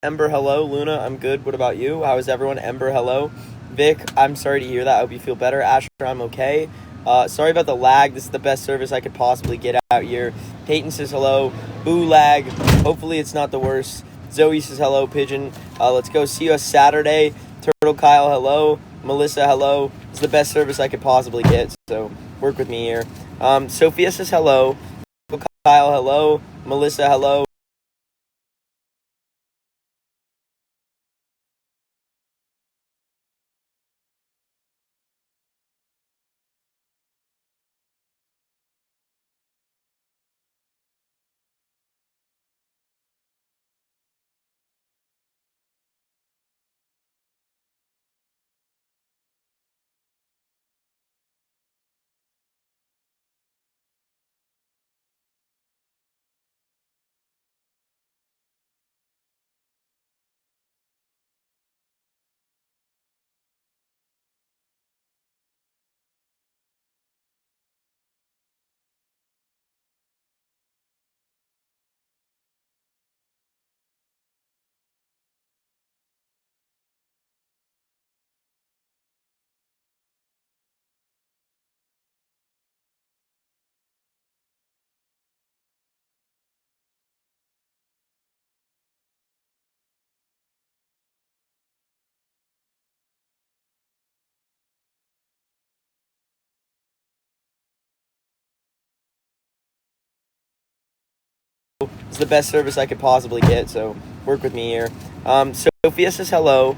Ember, hello. Luna, I'm good. What about you? How is everyone? Ember, hello. Vic, I'm sorry to hear that. I hope you feel better. Asher, I'm okay. Sorry about the lag. This is the best service I could possibly get out here. Peyton says hello. Ooh, lag. Hopefully it's not the worst. Zoe says hello. Pigeon, let's go. See us Saturday. Turtle Kyle, hello. Melissa, hello. It's the best service I could possibly get, so work with me here. Sophia says hello. Kyle, hello. Melissa, hello. It's the best service I could possibly get, so work with me here. Sophia says hello.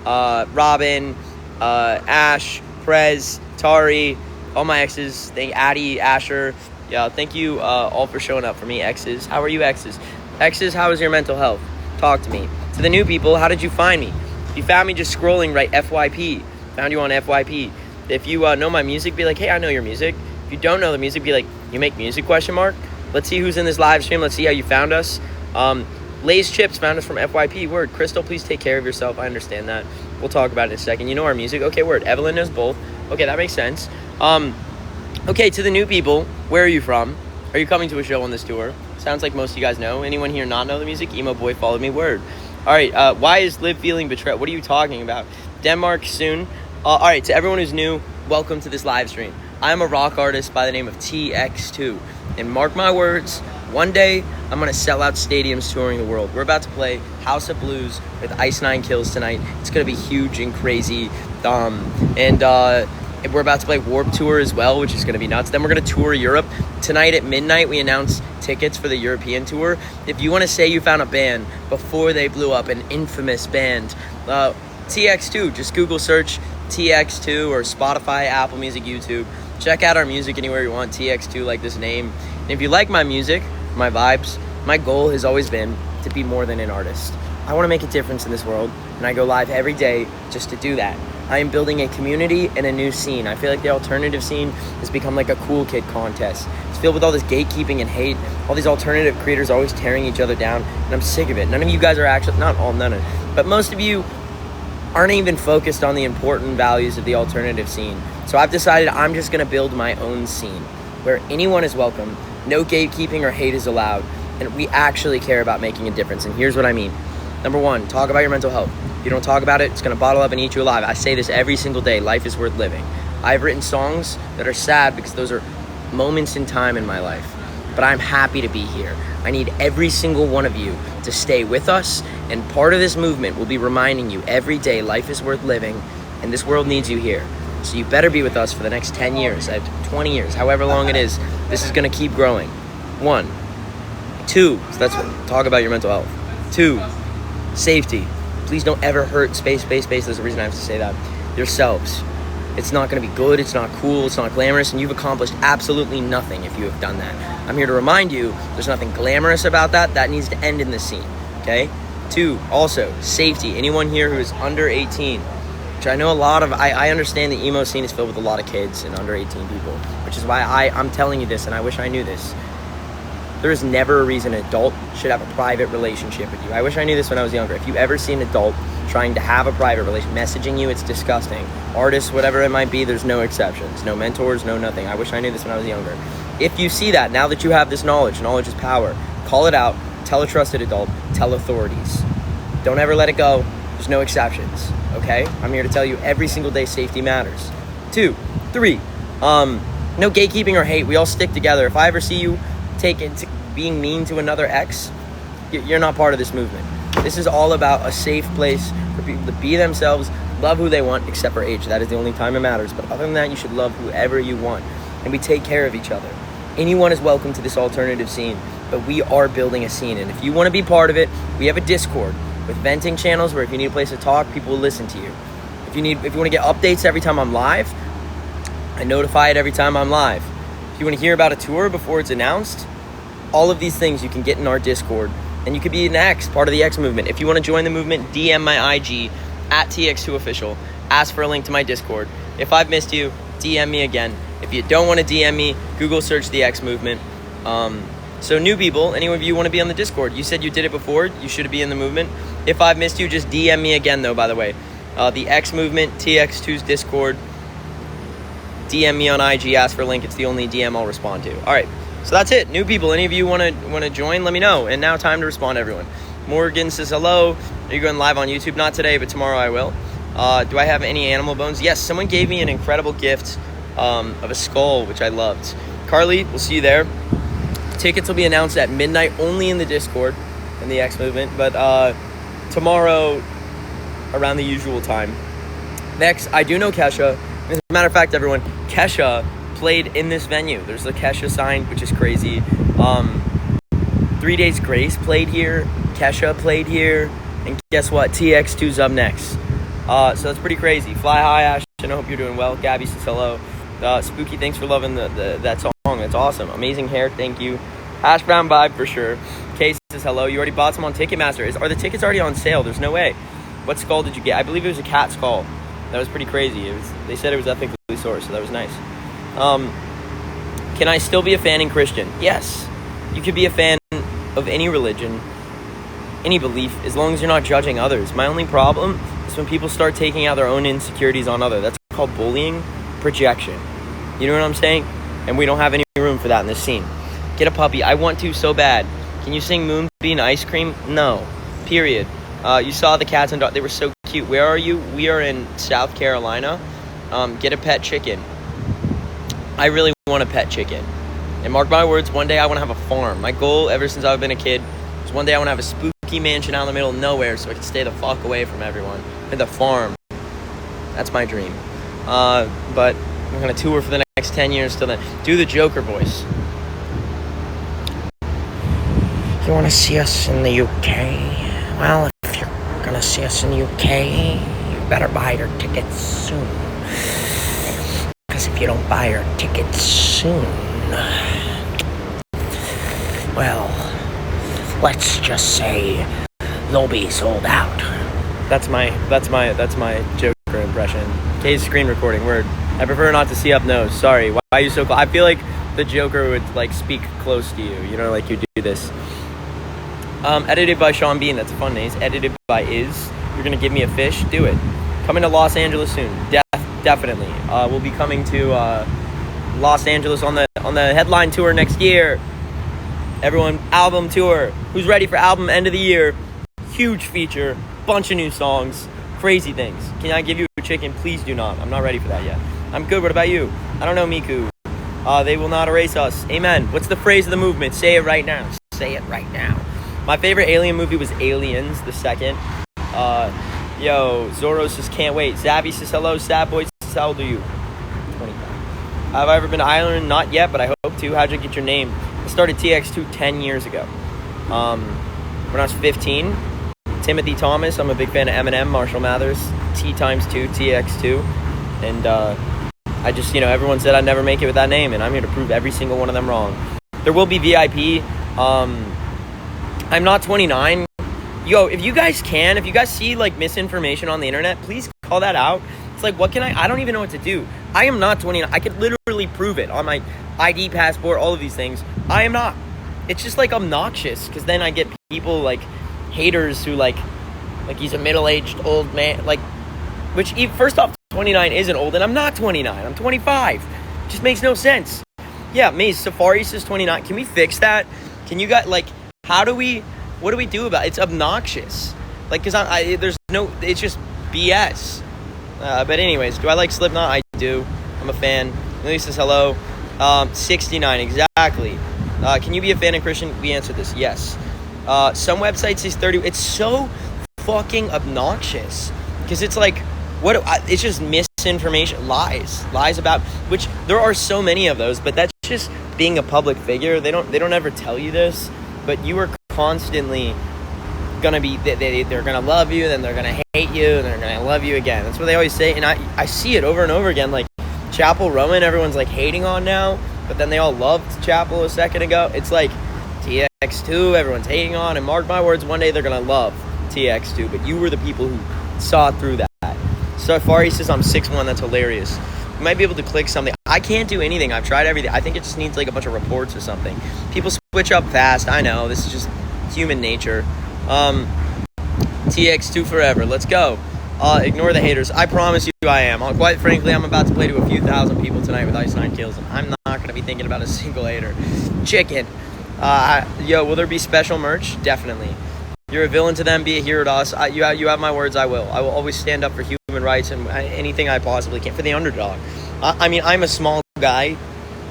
Robin, Ash, Prez, Tari, all my exes. Addie, Asher. Yeah, thank you all for showing up for me, exes. How are you, exes? Exes, how is your mental health? Talk to me. To the new people, how did you find me? You found me just scrolling, right? FYP. Found you on FYP. If you know my music, be like, hey, I know your music. If you don't know the music, be like, you make music, question mark? Let's see who's in this live stream. Let's see how you found us. Lay's Chips found us from FYP. Word. Crystal, please take care of yourself. I understand that. We'll talk about it in a second. You know our music. Okay, word. Evelyn knows both. Okay, that makes sense. Okay, to the new people, where are you from? Are you coming to a show on this tour? Sounds like most of you guys know. Anyone here not know the music? Emo Boy followed me. Word. All right, why is Liv feeling betrayed? What are you talking about? Denmark soon. All right, to everyone who's new, welcome to this live stream. I'm a rock artist by the name of Tx2. And mark my words, one day I'm going to sell out stadiums touring the world. We're about to play House of Blues with Ice Nine Kills tonight. It's going to be huge and crazy. And we're about to play Warped Tour as well, which is going to be nuts. Then we're going to tour Europe. Tonight at midnight, we announce tickets for the European tour. If you want to say you found a band before they blew up, an infamous band, Tx2, just Google search Tx2 or Spotify, Apple Music, YouTube. Check out our music anywhere you want, Tx2, like this name. And if you like my music, my vibes, my goal has always been to be more than an artist. I want to make a difference in this world, and I go live every day just to do that. I am building a community and a new scene. I feel like the alternative scene has become like a cool kid contest. It's filled with all this gatekeeping and hate. All these alternative creators always tearing each other down, and I'm sick of it. None of you guys are actually, not all, none of it, but most of you aren't even focused on the important values of the alternative scene. So I've decided I'm just going to build my own scene where anyone is welcome, no gatekeeping or hate is allowed, and we actually care about making a difference. And here's what I mean. Number one, talk about your mental health. If you don't talk about it, it's going to bottle up and eat you alive. I say this every single day. Life is worth living. I've written songs that are sad because those are moments in time in my life. But I'm happy to be here. I need every single one of you to stay with us, and part of this movement will be reminding you every day life is worth living, and this world needs you here. So you better be with us for the next 10 years, 20 years, however long it is. This is going to keep growing. 1. 2, so that's talk about your mental health. 2, safety. Please don't ever hurt space. There's a reason I have to say that. Yourselves. It's not going to be good, it's not cool, it's not glamorous, and you've accomplished absolutely nothing if you have done that. I'm here to remind you, there's nothing glamorous about that. That needs to end in this scene, okay? 2, also, safety. Anyone here who is under 18, which I know a lot of, I understand the emo scene is filled with a lot of kids and under 18 people, which is why I'm telling you this, and I wish I knew this. There is never a reason an adult should have a private relationship with you. I wish I knew this when I was younger. If you ever see an adult trying to have a private relationship, messaging you, it's disgusting. Artists, whatever it might be, there's no exceptions. No mentors, no nothing. I wish I knew this when I was younger. If you see that, now that you have this knowledge is power, call it out, tell a trusted adult, tell authorities. Don't ever let it go. There's no exceptions, okay? I'm here to tell you every single day safety matters. 2, 3, no gatekeeping or hate. We all stick together. If I ever see you being mean to another ex, you're not part of this movement. This is all about a safe place for people to be themselves, love who they want, except for age. That is the only time it matters. But other than that, you should love whoever you want. And we take care of each other. Anyone is welcome to this alternative scene, but we are building a scene. And if you want to be part of it, we have a Discord with venting channels where if you need a place to talk, people will listen to you. If you want to get updates every time I'm live, I notify it every time I'm live. If you want to hear about a tour before it's announced, all of these things you can get in our Discord. And you could be an X, part of the X movement. If you want to join the movement, DM my IG at Tx2 official. Ask for a link to my Discord. If I've missed you, DM me again. If you don't want to DM me, Google search the X movement. So new people, any of you want to be on the Discord? You said you did it before. You should be in the movement. If I've missed you, just DM me again, though, by the way. The X movement, Tx2's Discord. DM me on IG, ask for a link. It's the only DM I'll respond to. All right. So that's it. New people, any of you want to join, let me know. And now time to respond to everyone. Morgan says hello. Are you going live on YouTube? Not today, but tomorrow I will. Do I have any animal bones? Yes, someone gave me an incredible gift of a skull, which I loved. Carly, we'll see you there. Tickets will be announced at midnight only in the Discord in the X movement, but tomorrow around the usual time. Next, I do know Kesha. As a matter of fact, everyone, Kesha played in this venue. There's the Kesha sign, which is crazy. 3 Days Grace played here. Kesha played here. And guess what? Tx2's up next. So that's pretty crazy. Fly high, Ashton. I hope you're doing well. Gabby says hello. Spooky, thanks for loving that song. That's awesome. Amazing hair. Thank you. Hash brown vibe for sure. Kay says hello. You already bought some on Ticketmaster. Are the tickets already on sale? There's no way. What skull did you get? I believe it was a cat skull. That was pretty crazy. They said it was ethically sourced, so that was nice. Can I still be a fan in Christian? Yes. You could be a fan of any religion, any belief, as long as you're not judging others. My only problem is when people start taking out their own insecurities on others. That's called bullying, projection. You know what I'm saying? And we don't have any room for that in this scene. Get a puppy. I want to so bad. Can you sing Moonbeam Ice Cream? No. Period. You saw the cats and dogs. They were so cute. Where are you? We are in South Carolina. Get a pet chicken. I really want a pet chicken. And mark my words, one day I want to have a farm. My goal ever since I've been a kid is one day I want to have a spooky mansion out in the middle of nowhere so I can stay the fuck away from everyone. And the farm. That's my dream. But I'm going to tour for the next 10 years till then. Do the Joker voice. You want to see us in the UK? Well, if you're going to see us in the UK, you better buy your tickets soon. Because if you don't buy your tickets soon, well, let's just say they'll be sold out. That's my Joker impression. Kay's screen recording, word. I prefer not to see up nose. Sorry. Why are you so close? I feel like the Joker would like speak close to you. You know, like you do this. Edited by Sean Bean. That's a fun name. Edited by Iz. You're gonna give me a fish? Do it. Coming to Los Angeles soon. Definitely. We'll be coming to Los Angeles on the headline tour next year. Everyone, album tour. Who's ready for album end of the year? Huge feature. Bunch of new songs. Crazy things. Can I give you a chicken? Please do not. I'm not ready for that yet. I'm good. What about you? I don't know, Miku. They will not erase us. Amen. What's the phrase of the movement? Say it right now. Say it right now. My favorite Alien movie was Aliens, the second. Yo, Zorro says, can't wait. Zabby says, hello. Sad Boy says, how old are you? 25. Have I ever been to Ireland? Not yet, but I hope to. How'd you get your name? I started Tx2 10 years ago. When I was 15, Timothy Thomas. I'm a big fan of Eminem, Marshall Mathers, T2, Tx2. And I just, everyone said I'd never make it with that name, and I'm here to prove every single one of them wrong. There will be VIP. I'm not 29. Yo, if you guys see like misinformation on the internet, please call that out. It's like, what can I don't even know what to do. I am not 29. I could literally prove it on my ID, passport, all of these things. I am not. It's just like obnoxious because then I get people like haters who like he's a middle-aged old man, like, which first off, 29 isn't old, and I'm not 29. I'm 25. It just makes no sense. Yeah, Maze, Safari says 29. Can we fix that? Can you guys, like, what do we do about it? It's obnoxious. Like, because there's no, it's just BS. But anyways, do I like Slipknot? I do. I'm a fan. Lily says hello. 69, exactly. Can you be a fan of Christian? We answered this, yes. Some websites say 30. It's so fucking obnoxious. Because it's like, it's just misinformation, lies about, which there are so many of those, but that's just being a public figure. They don't ever tell you this, but you are constantly gonna be, they're gonna love you, then they're gonna hate you, and they're gonna love you again. That's what they always say, and I see it over and over again. Like Chapel Rowan, everyone's like hating on now, but then they all loved Chapel a second ago. It's like Tx2, everyone's hating on, and mark my words, one day they're gonna love Tx2, but you were the people who saw through that. Safari says I'm 6'1", that's hilarious. You might be able to click something. I can't do anything. I've tried everything. I think it just needs like a bunch of reports or something. People switch up fast. I know. This is just human nature. Tx2 forever. Let's go. Ignore the haters. I promise you I am. Quite frankly, I'm about to play to a few thousand people tonight with Ice 9 kills, and I'm not going to be thinking about a single hater. Chicken. Will there be special merch? Definitely. You're a villain to them, be a hero to us. You have my words, I will. I will always stand up for human rights and anything I possibly can for the underdog. I mean, I'm a small guy.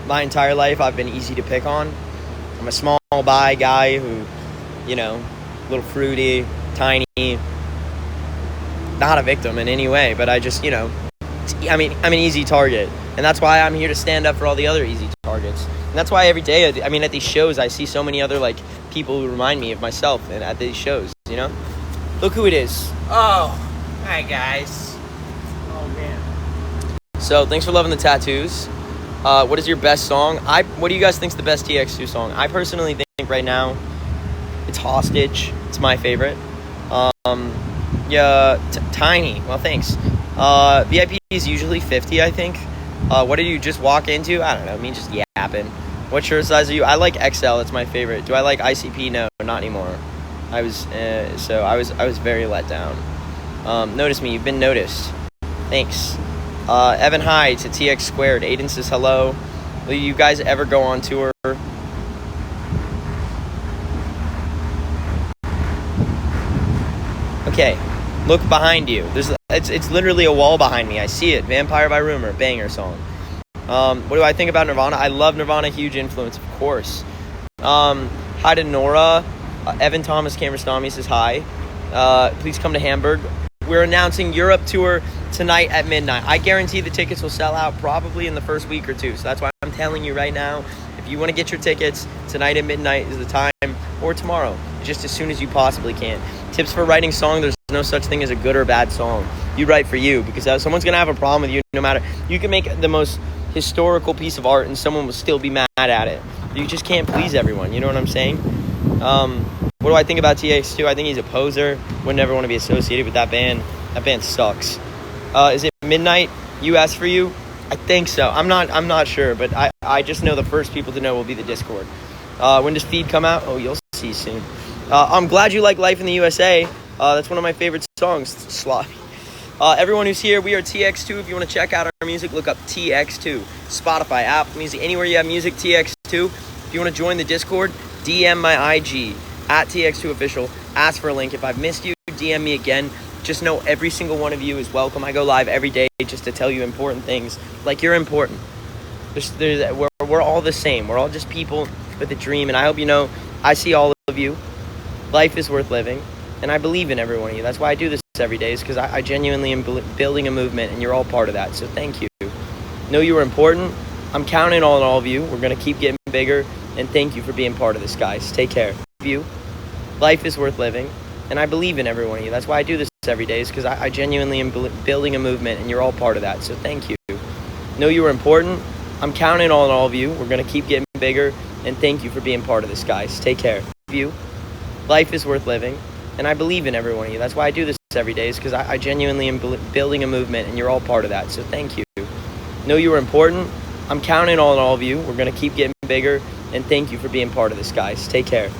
My entire life, I've been easy to pick on. I'm a small guy who, a little fruity, tiny, not a victim in any way, but I just, I'm an easy target. And that's why I'm here to stand up for all the other easy targets. And that's why every day, at these shows, I see so many other, people who remind me of myself and at these shows, Look who it is. Oh, hi, guys. Oh, man. So, thanks for loving the tattoos. What is your best song? What do you guys think is the best Tx2 song? I personally think right now, it's Hostage. It's my favorite. Tiny. Well, thanks. VIP is usually 50, I think. What did you just walk into? I don't know. Me just yapping. What shirt size are you? I like XL. It's my favorite. Do I like ICP? No, not anymore. I was very let down. Notice me. You've been noticed. Thanks. Evan, hi to TX2. Aiden says hello. Will you guys ever go on tour? Okay. Look behind you. It's literally a wall behind me. I see it. Vampire by Rumor, banger song. What do I think about Nirvana? I love Nirvana, huge influence, of course. Hi to Nora. Evan Thomas Camerastami says hi. Please come to Hamburg. We're announcing Europe tour tonight at midnight. I guarantee the tickets will sell out probably in the first week or two. So that's why I'm telling you right now, if you want to get your tickets, tonight at midnight is the time, or tomorrow, just as soon as you possibly can. Tips for writing song, there's no such thing as a good or bad song. You write for you, because someone's going to have a problem with you no matter. You can make the most historical piece of art and someone will still be mad at it. You just can't please everyone, you know what I'm saying? What do I think about Tx2? I think he's a poser. Would never want to be associated with that band. That band sucks. Is it midnight US for you? I think so. I'm not sure, but I just know the first people to know will be the Discord. When does Feed come out? Oh, you'll see soon. I'm glad you like Life in the USA. That's one of my favorite songs. Sloppy. Everyone who's here, we are Tx2. If you want to check out our music, look up Tx2. Spotify, Apple Music, anywhere you have music, Tx2. If you want to join the Discord, DM my IG, @Tx2Official. Ask for a link. If I've missed you, DM me again. Just know every single one of you is welcome. I go live every day just to tell you important things. Like, you're important. We're all the same. We're all just people with a dream. And I hope you know, I see all of you. Life is worth living. And I believe in every one of you. That's why I do this every day, is because I genuinely am building a movement, and you're all part of that. So thank you. Know you are important. I'm counting on all of you. We're going to keep getting bigger. And thank you for being part of this, guys. Take care. You. Life is worth living. And I believe in every one of you. That's why I do this every day, is because I genuinely am building a movement, and you're all part of that. So thank you. Know you are important. I'm counting on all of you. We're going to keep getting bigger. And thank you for being part of this, guys. Take care. You. Life is worth living. And I believe in every one of you. That's why I do this every day, is because I genuinely am building a movement, and you're all part of that. So thank you. Know you are important. I'm counting on all of you. We're going to keep getting bigger. And thank you for being part of this, guys. Take care.